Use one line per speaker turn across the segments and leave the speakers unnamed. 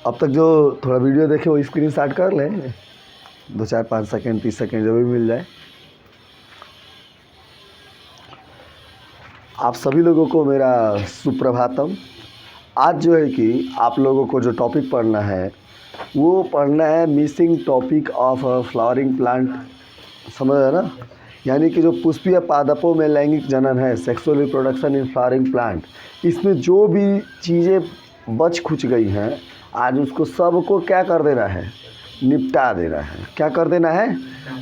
अब तक जो थोड़ा वीडियो देखे वो स्क्रीन शॉट कर लें, 2 4 5 सेकंड 30 सेकंड जो भी मिल जाए। आप सभी लोगों को मेरा सुप्रभातम। आज जो है कि आप लोगों को जो टॉपिक पढ़ना है वो पढ़ना है missing topic of flowering plant, समझ रहे ना? यानी कि जो पुष्पीय पादपों में लैंगिक जनन है, sexual reproduction in flowering plant, इसमें जो भी चीज़ें बच खुच गई हैं आज उसको सबको क्या कर देना है, निपटा देना है। क्या कर देना है?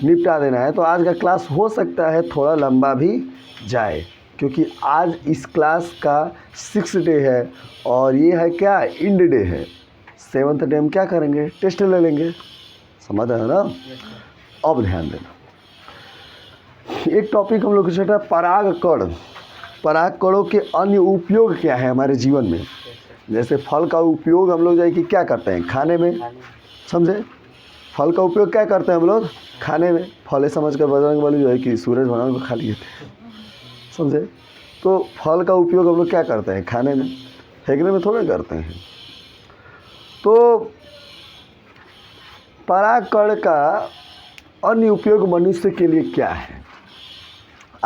निपटा देना है। तो आज का क्लास हो सकता है थोड़ा लंबा भी जाए, क्योंकि आज इस क्लास का 6th डे है और ये है क्या, इंड डे है। 7th डे हम क्या करेंगे, टेस्ट ले लेंगे, समझ रहे हो ना? अब ध्यान देना, एक टॉपिक हम लोग को चलता है परागकण। परागकणों के अन्य उपयोग क्या है हमारे जीवन में। जैसे फल का उपयोग हम लोग जो है कि क्या करते हैं, खाने में, समझे? फल का उपयोग क्या करते हैं हम लोग, खाने में। फले समझ कर बजरंगबली जो है कि सूरज भगवान को खा लिए थे, समझे? तो फल का उपयोग हम लोग क्या करते हैं, खाने में, फेंकने में थोड़े करते हैं। तो परागकण का अन्य उपयोग मनुष्य के लिए क्या है,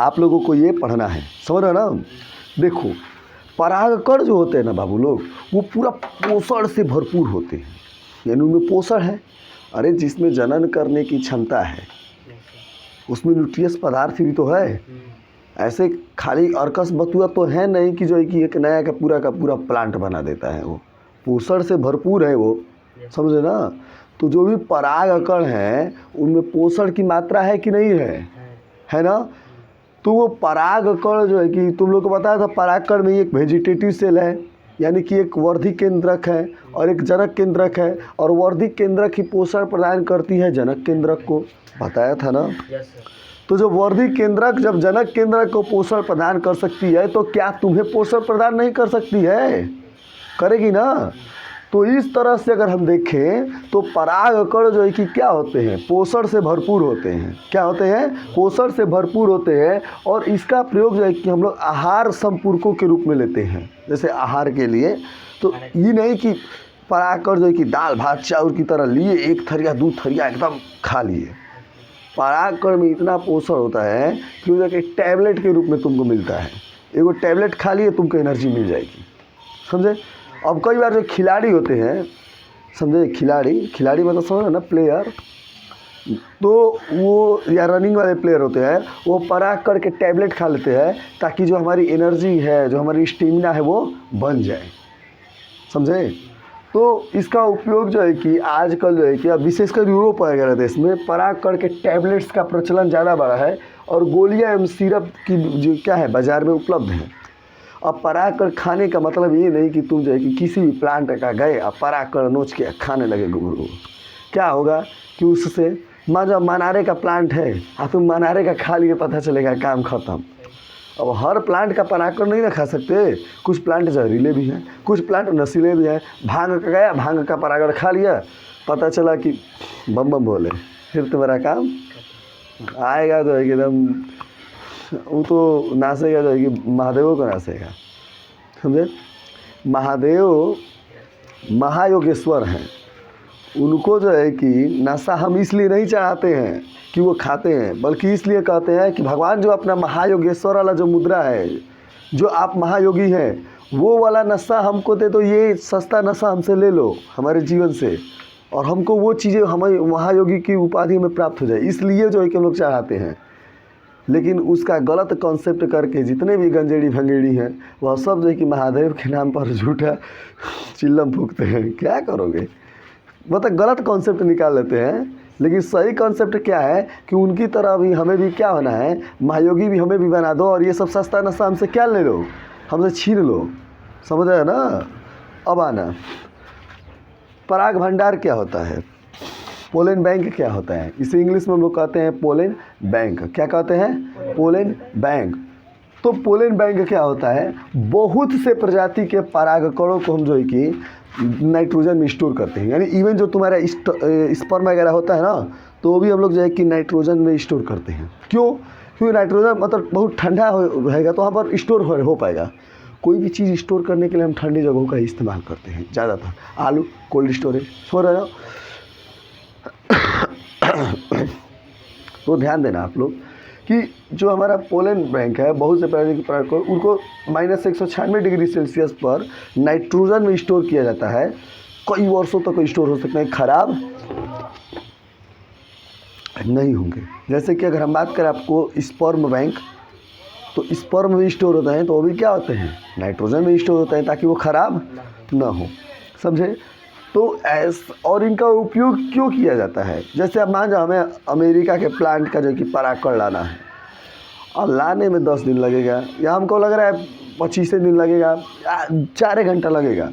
आप लोगों को ये पढ़ना है, समझ रहे हो ना? देखो, परागकण जो होते हैं ना बाबू लोग, वो पूरा पोषण से भरपूर होते हैं, यानी उनमें पोषण है। अरे जिसमें जनन करने की क्षमता है उसमें न्यूट्रियस पदार्थ भी तो है। ऐसे खाली अर्कस बतुआ तो है नहीं कि जो है कि एक नया का पूरा प्लांट बना देता है। वो पोषण से भरपूर है वो, समझे ना? तो जो भी परागकण हैं उनमें पोषण की मात्रा है कि नहीं है ना? तो वो परागकण जो है कि तुम लोग को बताया था, परागकण में एक वेजिटेटिव सेल है, यानी कि एक वर्धी केंद्रक है और एक जनक केंद्रक है, और वर्धी केंद्रक ही पोषण प्रदान करती है जनक केंद्रक को, बताया था ना? तो जब वर्धी केंद्रक जब जनक केंद्रक को पोषण प्रदान कर सकती है तो क्या तुम्हें पोषण प्रदान नहीं कर सकती है? करेगी ना? तो इस तरह से अगर हम देखें तो परागकण जो है कि क्या होते हैं, पोषण से भरपूर होते हैं। क्या होते हैं? पोषण से भरपूर होते हैं। और इसका प्रयोग जो है कि हम लोग आहार संपूरकों के रूप में लेते हैं, जैसे आहार के लिए। तो ये नहीं कि परागकण जो है कि दाल भात चावल की तरह लिए, एक थरिया 2 थरिया एकदम खा लिए। परागकण में इतना पोषण होता है कि वो एक टैबलेट के रूप में तुमको मिलता है। एगो टैबलेट खा लिए तुमको एनर्जी मिल जाएगी, समझे? अब कई बार जो खिलाड़ी होते हैं, समझे, खिलाड़ी मतलब समझ ना, प्लेयर, तो वो या रनिंग वाले प्लेयर होते हैं, वो परागकण के टैबलेट खा लेते हैं ताकि जो हमारी एनर्जी है, जो हमारी स्टेमिना है वो बन जाए, समझे? तो इसका उपयोग जो है कि आजकल जो है कि अब विशेषकर यूरोप वगैरह देश में परागकण के टैबलेट्स का प्रचलन ज़्यादा बढ़ा है, और गोलियां एवं सिरप की जो क्या है बाज़ार में उपलब्ध है। अब परागकण खाने का मतलब ये नहीं कि तुम जो है कि किसी भी प्लांट का गए और परागकण नोच के खाने लगे गुरु। क्या होगा कि उससे जब मनारे का प्लांट है और तुम मनारे का खा लिए, पता चलेगा काम खत्म। अब हर प्लांट का परागकण नहीं ना खा सकते, कुछ प्लांट जहरीले भी हैं, कुछ प्लांट नशीले भी हैं। भांग का गया, भांग का परागकण खा लिया, पता चला कि बम बम बोले, फिर तुम्हारा काम आएगा तो एकदम वो तो नाचेगा, जो है कि महादेवों को नाचेगा, समझे? महादेव महायोगेश्वर हैं, उनको जो है कि नशा हम इसलिए नहीं चाहते हैं कि वो खाते हैं, बल्कि इसलिए कहते हैं कि भगवान जो अपना महायोगेश्वर वाला जो मुद्रा है, जो आप महायोगी हैं, वो वाला नशा हमको दे दो, ये सस्ता नशा हमसे ले लो हमारे जीवन से, और हमको वो चीज़ें हमें महायोगी की उपाधि में प्राप्त हो जाए, इसलिए जो है कि हम लोग चाहते हैं। लेकिन उसका गलत कॉन्सेप्ट करके जितने भी गंजेड़ी भंगेड़ी हैं वह सब जो है कि महादेव के नाम पर झूठा चिल्लम फूकते हैं। क्या करोगे, मतलब गलत कॉन्सेप्ट निकाल लेते हैं। लेकिन सही कॉन्सेप्ट क्या है कि उनकी तरह भी हमें भी क्या होना है, महायोगी भी हमें भी बना दो, और ये सब सस्ता नशा हमसे क्या ले लो, हमसे छीन लो, समझ रहे हो ना? अब आना, पराग भंडार क्या होता है, पोलन बैंक क्या होता है, इसे इंग्लिश में हम लोग कहते हैं पोलन बैंक। क्या कहते हैं? Pollen bank. तो पोलन बैंक क्या होता है, बहुत से प्रजाति के परागकणों को हम जो है कि नाइट्रोजन में स्टोर करते हैं। यानी इवन जो तुम्हारा स्पर्म वगैरह होता है ना, तो वो भी हम लोग जो है कि नाइट्रोजन में स्टोर करते हैं। क्यों? क्योंकि नाइट्रोजन मतलब बहुत ठंडा रहेगा तो वहाँ पर स्टोर हो पाएगा। कोई भी चीज़ स्टोर करने के लिए हम ठंडी जगहों का इस्तेमाल करते हैं ज़्यादातर। आलू कोल्ड स्टोरेज समझ रहे हो। तो ध्यान देना आप लोग कि जो हमारा पोलैंड बैंक है, बहुत से पहले की उनको -196 डिग्री सेल्सियस पर नाइट्रोजन में स्टोर किया जाता है। कई वर्षों तक स्टोर हो सकते हैं, खराब नहीं होंगे। जैसे कि अगर हम बात करें आपको स्पर्म बैंक, तो स्पर्म में स्टोर होता है तो वो भी क्या होते हैं, नाइट्रोजन में स्टोर होता है ताकि वो खराब ना हो, समझे। तो और इनका उपयोग क्यों किया जाता है, जैसे अब मान जाओ हमें अमेरिका के प्लांट का जो कि परागकण लाना है, और लाने में 10 दिन लगेगा, या हमको लग रहा है 25 दिन लगेगा, 4 घंटा लगेगा,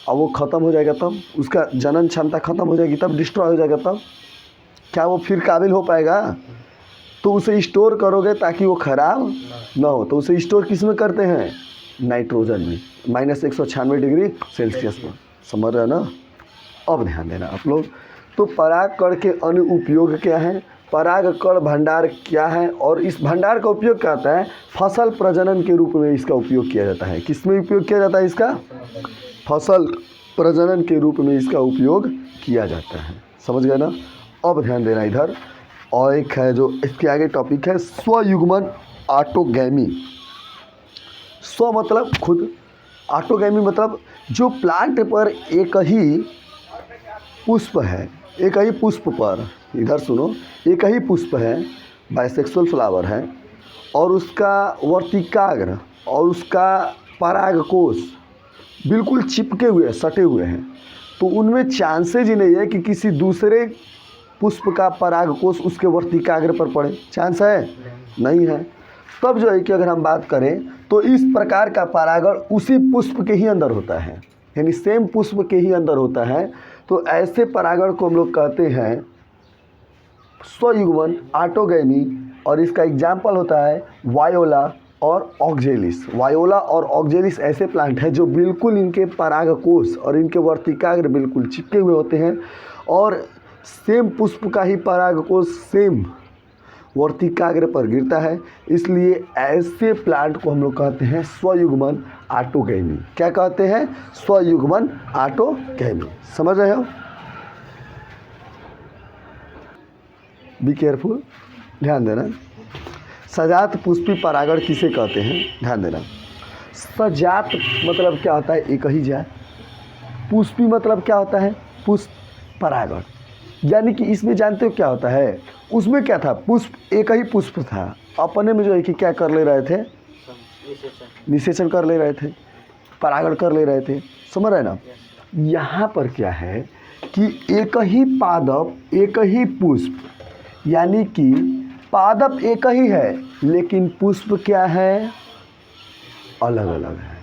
और वो ख़त्म हो जाएगा तब, उसका जनन क्षमता ख़त्म हो जाएगी, तब डिस्ट्रॉय हो जाएगा, तब क्या वो फिर काबिल हो पाएगा। तो उसे स्टोर करोगे ताकि वो ख़राब ना हो, तो उसे स्टोर किस में करते हैं, नाइट्रोजन में, -196 डिग्री सेल्सियस पर, समझ रहे हो ना। अब ध्यान देना आप लोग, तो परागकण के अन्य उपयोग क्या हैं, परागकण भंडार क्या है, और इस भंडार का उपयोग क्या होता है, फसल प्रजनन के रूप में इसका उपयोग किया जाता है। किस में उपयोग किया जाता है इसका, फसल प्रजनन के रूप में इसका उपयोग किया जाता है, समझ गए ना। अब ध्यान देना इधर, और एक है जो इसके आगे टॉपिक है स्वयुग्मन ऑटोगैमी। स्व मतलब खुद, ऑटोगैमी मतलब जो प्लांट पर एक ही पुष्प है, एक ही पुष्प पर, इधर सुनो, एक ही पुष्प है, बाइसेक्सुअल फ्लावर है, और उसका वर्तिकाग्र और उसका परागकोश बिल्कुल चिपके हुए सटे हुए हैं, तो उनमें चांसेज ही नहीं है कि किसी दूसरे पुष्प का परागकोश उसके वर्तिकाग्र पर पड़े, चांस है नहीं है। तब जो है कि अगर हम बात करें तो इस प्रकार का परागण उसी पुष्प के ही अंदर होता है, यानी सेम पुष्प के ही अंदर होता है। तो ऐसे परागण को हम लोग कहते हैं स्वयुग्मन ऑटोगैमी, और इसका एग्जाम्पल होता है वायोला और ऑक्जेलिस। वायोला और ऑक्जेलिस ऐसे प्लांट हैं जो बिल्कुल इनके परागकोश और इनके वर्तिकाग्र बिल्कुल चिपके हुए होते हैं, और सेम पुष्प का ही परागकोश सेम वर्तिकाग्र पर गिरता है, इसलिए ऐसे प्लांट को हम लोग कहते हैं स्वयुग्मन ऑटोगैमी। क्या कहते हैं, स्वयुग्मन ऑटोगैमी, समझ रहे हो। बी केयरफुल, ध्यान देना। सजात पुष्पी परागण किसे कहते हैं, ध्यान देना। सजात मतलब क्या होता है, एक ही जात। पुष्पी मतलब क्या होता है, पुष्प परागण, यानी कि इसमें जानते हो क्या होता है, उसमें क्या था, पुष्प एक ही पुष्प था, अपने में जो है कि क्या कर ले रहे थे, निषेचन कर ले रहे थे, परागण कर ले रहे थे, समझ रहे ना। यहाँ पर क्या है कि एक ही पादप एक ही पुष्प, यानी कि पादप एक ही है लेकिन पुष्प क्या है, अलग अलग है।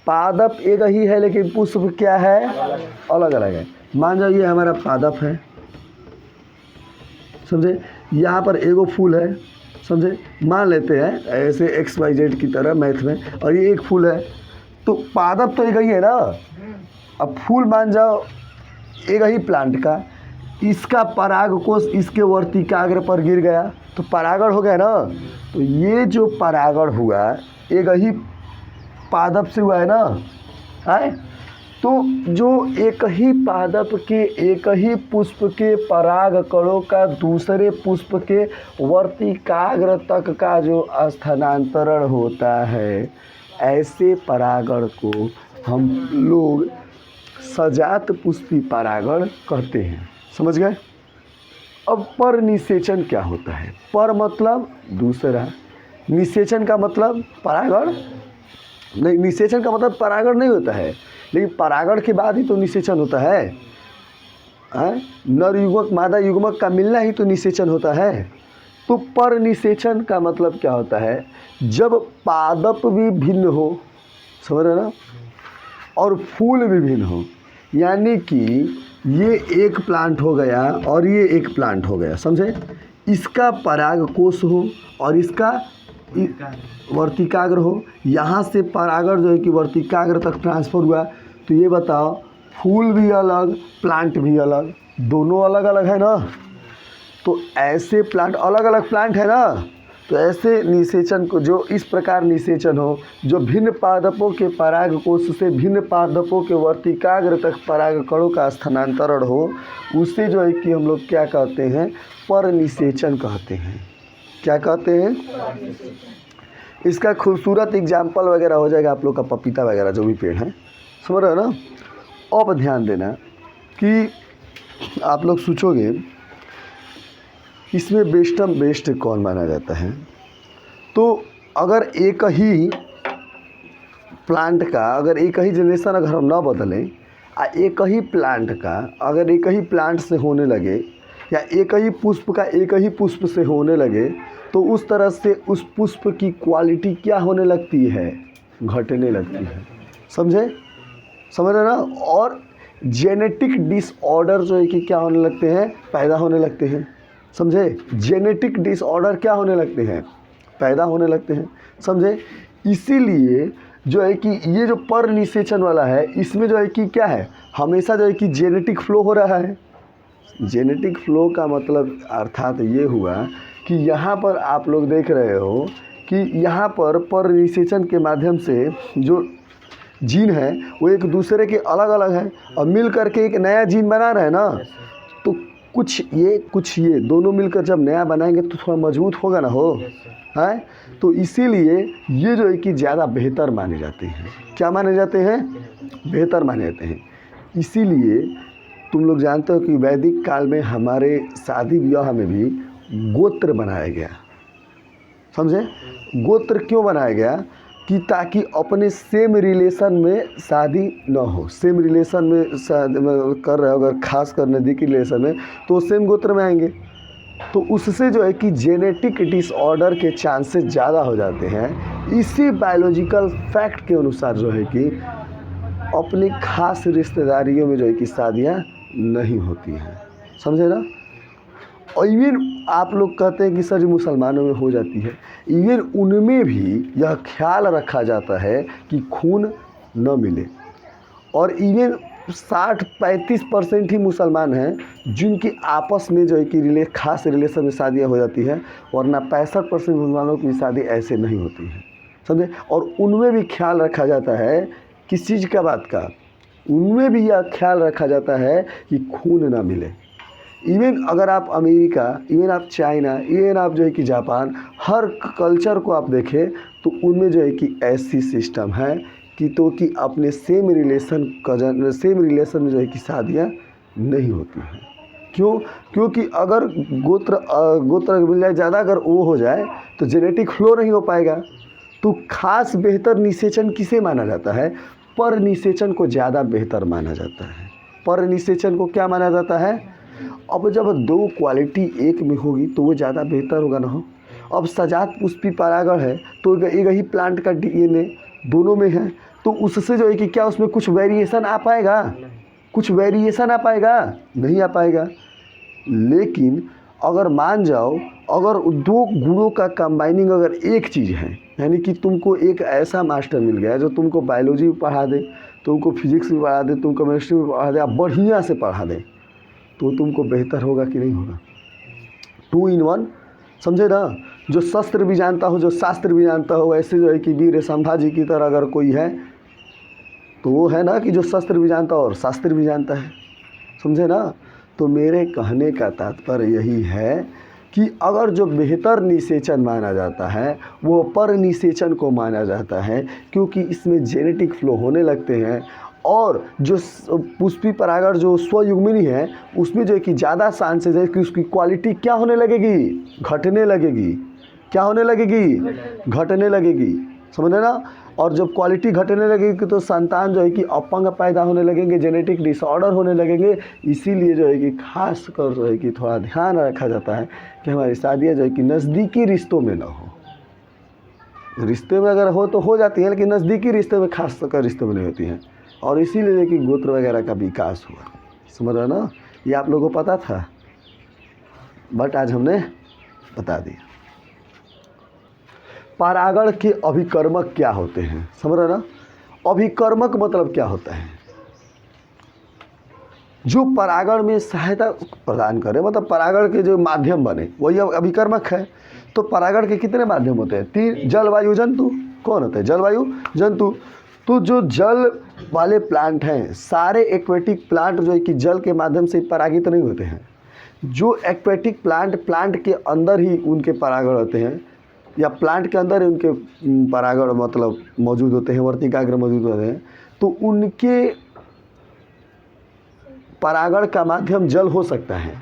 पादप एक ही है लेकिन पुष्प क्या है, अलग अलग है। मान जाओ ये हमारा पादप है, समझे, यहाँ पर एगो फूल है, समझे, मान लेते हैं ऐसे XYZ की तरह मैथ में, और ये एक फूल है, तो पादप तो एक ही है ना। अब फूल मान जाओ एक ही प्लांट का, इसका परागकोश इसके वर्तिकाग्र पर गिर गया तो परागण हो गया ना। तो ये जो परागण हुआ एक ही पादप से हुआ है ना, है। तो जो एक ही पादप के एक ही पुष्प के परागकणों का दूसरे पुष्प के वर्तिकाग्र तक का जो स्थानांतरण होता है, ऐसे परागण को हम लोग सजात पुष्पी परागण कहते हैं, समझ गए। अब पर निषेचन क्या होता है, पर मतलब दूसरा, निषेचन का मतलब परागण नहीं, निषेचन का मतलब परागण नहीं होता है, लेकिन परागण के बाद ही तो निषेचन होता है। नर युग्मक मादा युग्मक का मिलना ही तो निषेचन होता है। तो पर निषेचन का मतलब क्या होता है, जब पादप भी भिन्न हो, समझ रहे ना, और फूल भी भिन्न हो, यानी कि ये एक प्लांट हो गया और ये एक प्लांट हो गया, समझे, इसका परागकोश हो और इसका वर्तिकाग्र हो, यहाँ से परागण जो है कि वर्तिकाग्र तक ट्रांसफर हुआ, तो ये बताओ फूल भी अलग प्लांट भी अलग, दोनों अलग अलग है ना। तो ऐसे प्लांट अलग अलग प्लांट है ना, तो ऐसे निषेचन को, जो इस प्रकार निषेचन हो, जो भिन्न पादपों के पराग कोश से भिन्न पादपों के वर्तिकाग्र तक पराग कणों का स्थानांतरण हो, उसे जो है कि हम लोग क्या कहते हैं, पर निषेचन कहते हैं। क्या कहते हैं? इसका खूबसूरत एग्जाम्पल वगैरह हो जाएगा आप लोग का पपीता वगैरह जो भी पेड़ है, समझ रहे हो ना। अब ध्यान देना कि आप लोग सोचोगे इसमें बेस्टम बेस्ट कौन माना जाता है। तो अगर एक ही प्लांट का, अगर एक ही जनरेशन अगर हम ना बदलें, एक ही प्लांट का अगर एक ही प्लांट से होने लगे, या एक ही पुष्प का एक ही पुष्प से होने लगे, तो उस तरह से उस पुष्प की क्वालिटी क्या होने लगती है, घटने लगती है। समझे? समझ रहे ना। और जेनेटिक डिसऑर्डर जो है कि क्या होने लगते हैं, पैदा होने लगते हैं। समझे? जेनेटिक डिसऑर्डर क्या होने लगते हैं, पैदा होने लगते हैं। समझे? इसीलिए जो है कि ये जो पर निषेचन वाला है, इसमें जो है कि क्या है, हमेशा जो है कि जेनेटिक फ्लो हो रहा है। जेनेटिक फ्लो का मतलब अर्थात ये हुआ कि यहाँ पर आप लोग देख रहे हो कि यहाँ पर निषेचन के माध्यम से जो जीन है वो एक दूसरे के अलग अलग हैं और मिल करके एक नया जीन बना रहे हैं ना। तो कुछ ये दोनों मिलकर जब नया बनाएंगे तो थोड़ा मजबूत होगा ना, हो है। तो इसीलिए ये जो है कि ज़्यादा बेहतर माने जाते हैं। क्या माने जाते हैं? बेहतर माने जाते हैं। इसीलिए तुम लोग जानते हो कि वैदिक काल में हमारे शादी विवाह में भी गोत्र बनाया गया। समझे? गोत्र क्यों बनाया गया? कि ताकि अपने सेम रिलेशन में शादी ना हो। सेम रिलेशन में कर रहे हो अगर, खास कर नज़दीकी रिलेशन में, तो सेम गोत्र में आएंगे। तो उससे जो है कि जेनेटिक डिसऑर्डर के चांसेस ज़्यादा हो जाते हैं। इसी बायोलॉजिकल फैक्ट के अनुसार जो है कि अपने खास रिश्तेदारियों में जो है कि शादियाँ नहीं होती हैं। समझे ना। और इवन आप लोग कहते हैं कि सर मुसलमानों में हो जाती है, इवन उनमें भी यह ख्याल रखा जाता है कि खून न मिले। और इवन 60-35% ही मुसलमान हैं जिनकी आपस में जो है कि खास रिलेशन में शादियाँ हो जाती हैं, वरना 65% मुसलमानों की शादी ऐसे नहीं होती है। समझे? और उनमें भी ख्याल रखा जाता है किस चीज़ का, बात का, उनमें भी यह ख्याल रखा जाता है कि खून ना मिले। इवन अगर आप अमेरिका, इवन आप चाइना, इवन आप जो है कि जापान, हर कल्चर को आप देखें तो उनमें जो है कि ऐसी सिस्टम है कि अपने सेम रिलेशन में जो है कि शादियाँ नहीं होती हैं। क्यों? क्योंकि अगर गोत्र मिल जाए ज़्यादा, अगर वो हो जाए तो जेनेटिक फ्लो नहीं हो पाएगा। तो खास बेहतर निषेचन किसे माना जाता है? पर निषेचन को ज़्यादा बेहतर माना जाता है। पर निषेचन को क्या माना जाता है? अब जब दो क्वालिटी एक में होगी तो वो ज़्यादा बेहतर होगा ना। हो अब सजात पुष्पी परागण है तो एक ही प्लांट का DNA दोनों में है, तो उससे जो है कि क्या उसमें कुछ वेरिएशन आ पाएगा? कुछ वेरिएशन आ पाएगा? नहीं आ पाएगा। लेकिन अगर मान जाओ, अगर दो गुणों का कंबाइनिंग अगर एक चीज़ है, यानी कि तुमको एक ऐसा मास्टर मिल गया जो तुमको बायोलॉजी भी पढ़ा दे, तुमको फिजिक्स भी पढ़ा दे, तुमको केमिस्ट्री भी पढ़ा दे, आप बढ़िया से पढ़ा दे, तो तुमको बेहतर होगा कि नहीं होगा? 2 in 1। समझे ना। जो शस्त्र भी जानता हो, जो शास्त्र भी जानता हो, ऐसे जो है कि वीर संभाजी की तरह अगर कोई है तो वो है ना कि जो शस्त्र भी जानता हो और शास्त्र भी जानता है। समझे ना। तो मेरे कहने का तात्पर्य यही है कि अगर जो बेहतर निषेचन माना जाता है वो पर निषेचन को माना जाता है, क्योंकि इसमें जेनेटिक फ्लो होने लगते हैं। और जो पुष्पी परागण जो स्वयुग्मिनी है उसमें जो है कि ज़्यादा चांसेस है कि उसकी क्वालिटी क्या होने लगेगी, घटने लगेगी। क्या होने लगेगी? घटने लगेगी। समझे ना। और जब क्वालिटी घटने लगेगी तो संतान जो है कि अपंग पैदा होने लगेंगे, जेनेटिक डिसऑर्डर होने लगेंगे। इसीलिए जो है कि खास कर जो है कि थोड़ा ध्यान रखा जाता है कि हमारी शादियाँ जो है कि नज़दीकी रिश्तों में ना हो। रिश्ते में अगर हो तो हो जाती है, लेकिन नज़दीकी रिश्ते में, खास कर रिश्ते में नहीं होती हैं। और इसीलिए कि गोत्र वगैरह का विकास हुआ। समझ रहे ना। ये आप लोगों को पता था, बट आज हमने बता दिया। परागण के अभिकर्मक क्या होते हैं? समझ रहे ना। अभिकर्मक मतलब क्या होता है? जो परागण में सहायता प्रदान करे, मतलब परागण के जो माध्यम बने, वही अभिकर्मक है। तो परागण के कितने माध्यम होते हैं? 3, जल वायु जंतु। कौन होते हैं? जल वायु जंतु। तो जो जल वाले प्लांट हैं, सारे एक्वेटिक प्लांट जो है कि जल के माध्यम से परागित नहीं होते हैं। जो एक्वेटिक प्लांट के अंदर ही उनके परागण होते हैं, या प्लांट के अंदर ही उनके परागण मतलब मौजूद होते हैं, वर्तिकाग्र मौजूद होते हैं, तो उनके परागण का माध्यम जल हो सकता है।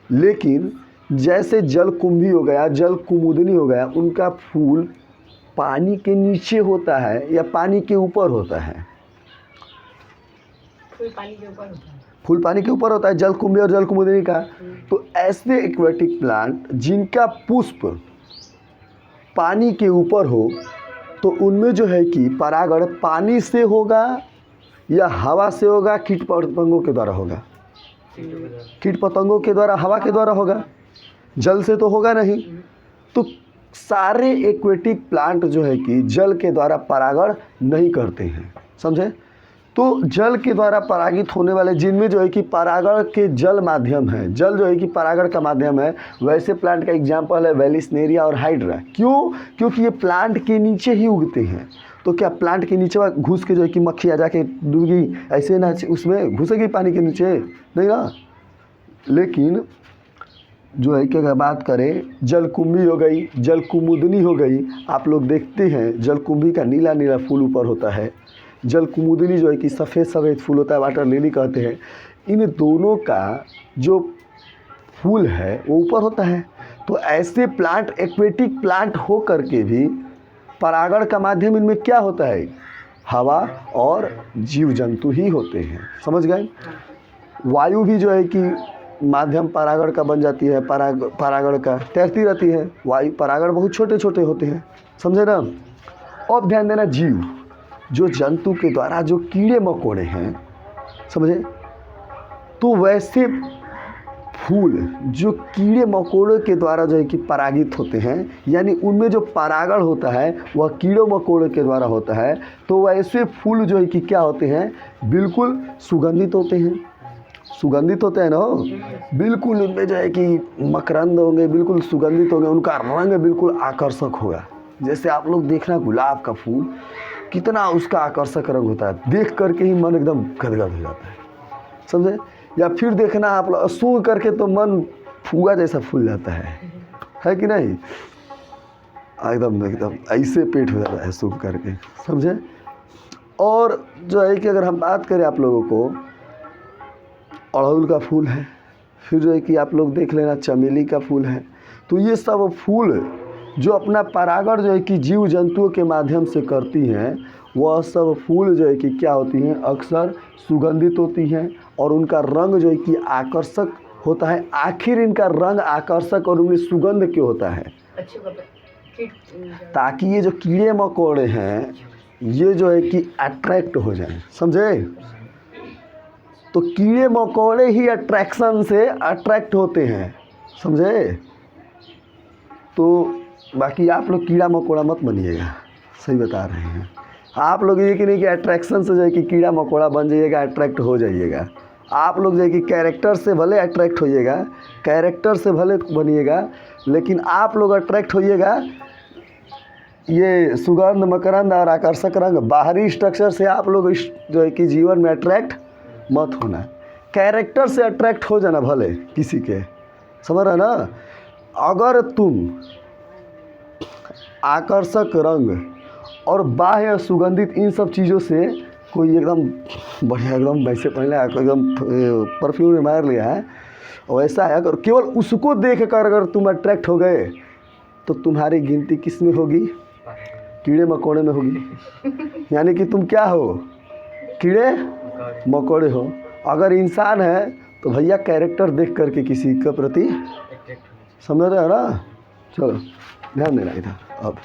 लेकिन जैसे जल कुंभी हो गया, जल कुमुदनी हो गया, उनका फूल पानी के नीचे होता है या पानी के ऊपर होता है?
फूल पानी के ऊपर होता है।
फूल पानी के ऊपर होता है, जल कुंभी और जल कुमुदनी का। तो ऐसे एक्वेटिक प्लांट जिनका पुष्प पानी के ऊपर हो, तो उनमें जो है कि परागण पानी से होगा या हवा से होगा, कीट पतंगों के द्वारा होगा? कीट पतंगों के द्वारा, हवा के द्वारा होगा, जल से तो होगा नहीं। तो सारे एक्वेटिक प्लांट जो है कि जल के द्वारा परागण नहीं करते हैं, समझे? तो जल के द्वारा परागित होने वाले जिनमें जो है कि परागण के जल माध्यम है, जल जो है कि परागण का माध्यम है, वैसे प्लांट का एग्जाम्पल है वेलिस्नेरिया और हाइड्रा। क्यों? क्योंकि ये प्लांट के नीचे ही उगते हैं। तो क्या प्लांट के नीचे घुस के जो है कि मक्खी आ जाके डूबेगी, ऐसे ना उसमें घुसेगी पानी के नीचे? नहीं ना। लेकिन जो है कि अगर बात करें, जलकुंभी हो गई, जलकुमुदनी हो गई, आप लोग देखते हैं जलकुंभी का नीला नीला फूल ऊपर होता है, जलकुमुदनी जो है कि सफ़ेद सफ़ेद फूल होता है, वाटर लिली कहते हैं। इन दोनों का जो फूल है वो ऊपर होता है। तो ऐसे प्लांट एक्वेटिक प्लांट हो करके भी परागण का माध्यम इनमें क्या होता है? हवा और जीव जंतु ही होते हैं, समझ गए? वायु भी जो है कि माध्यम परागण का बन जाती है, परागण का तैरती रहती है। वायु परागण बहुत छोटे छोटे होते हैं, समझे ना? अब ध्यान देना, जीव जो जंतु के द्वारा जो कीड़े मकोड़े हैं, समझे? तो वैसे फूल जो कीड़े मकोड़ों के द्वारा जो है कि परागित होते हैं, यानी उनमें जो परागण होता है वह कीड़ों मकोड़ों के द्वारा होता है। तो वैसे फूल जो है कि क्या होते हैं? बिल्कुल सुगंधित होते हैं। सुगंधित होते हैं ना, बिल्कुल उनमें जो है कि मकरंद होंगे, बिल्कुल सुगंधित होंगे, उनका रंग बिल्कुल आकर्षक होगा। जैसे आप लोग देखना गुलाब का फूल कितना उसका आकर्षक रंग होता है, देख करके ही मन एकदम गदगद हो जाता है, समझे? या फिर देखना आप लोग सूंघ करके तो मन फुआ जैसा फूल जाता है कि नहीं? एकदम एकदम ऐसे पेट हो जाता है सूंघ करके, समझे? और जो है कि अगर हम बात करें आप लोगों को, अड़हुल का फूल है, फिर जो है कि आप लोग देख लेना चमेली का फूल है। तो ये सब फूल जो अपना परागण जो है कि जीव जंतुओं के माध्यम से करती हैं, वह सब फूल जो है कि क्या होती हैं? अक्सर सुगंधित होती हैं और उनका रंग जो है कि आकर्षक होता है। आखिर इनका रंग आकर्षक और उनमें सुगंध क्यों होता है? ताकि ये जो कीड़े मकोड़े हैं ये जो है कि अट्रैक्ट हो जाएं, समझे? तो कीड़े मकोड़े ही अट्रैक्शन से अट्रैक्ट होते हैं, समझे? तो बाकी आप लोग कीड़ा मकोड़ा मत बनिएगा, सही बता रहे हैं। आप लोग ये कि नहीं कि अट्रैक्शन से जो है कि कीड़ा मकोड़ा बन जाइएगा, अट्रैक्ट हो जाइएगा। आप लोग जो है कि कैरेक्टर से भले अट्रैक्ट होइएगा, कैरेक्टर से भले बनिएगा, लेकिन आप लोग अट्रैक्ट होइएगा ये सुगंध, मकरंद और आकर्षक रंग, बाहरी स्ट्रक्चर से आप लोग जो है कि जीवन में अट्रैक्ट मत होना। कैरेक्टर से अट्रैक्ट हो जाना भले किसी के, समझ रहे ना? अगर तुम आकर्षक रंग और बाह्य सुगंधित इन सब चीज़ों से कोई एकदम बढ़िया एकदम वैसे पहले एकदम परफ्यूम में मार लिया है, वैसा है, अगर केवल उसको देख कर अगर तुम अट्रैक्ट हो गए तो तुम्हारी गिनती किस में होगी? कीड़े मकोड़े में होगी। यानी कि तुम क्या हो? कीड़े मकोड़े हो। अगर इंसान है तो भैया कैरेक्टर देख करके किसी के प्रति, समझ रहे हो ना? चलो ध्यान देना इधर अब।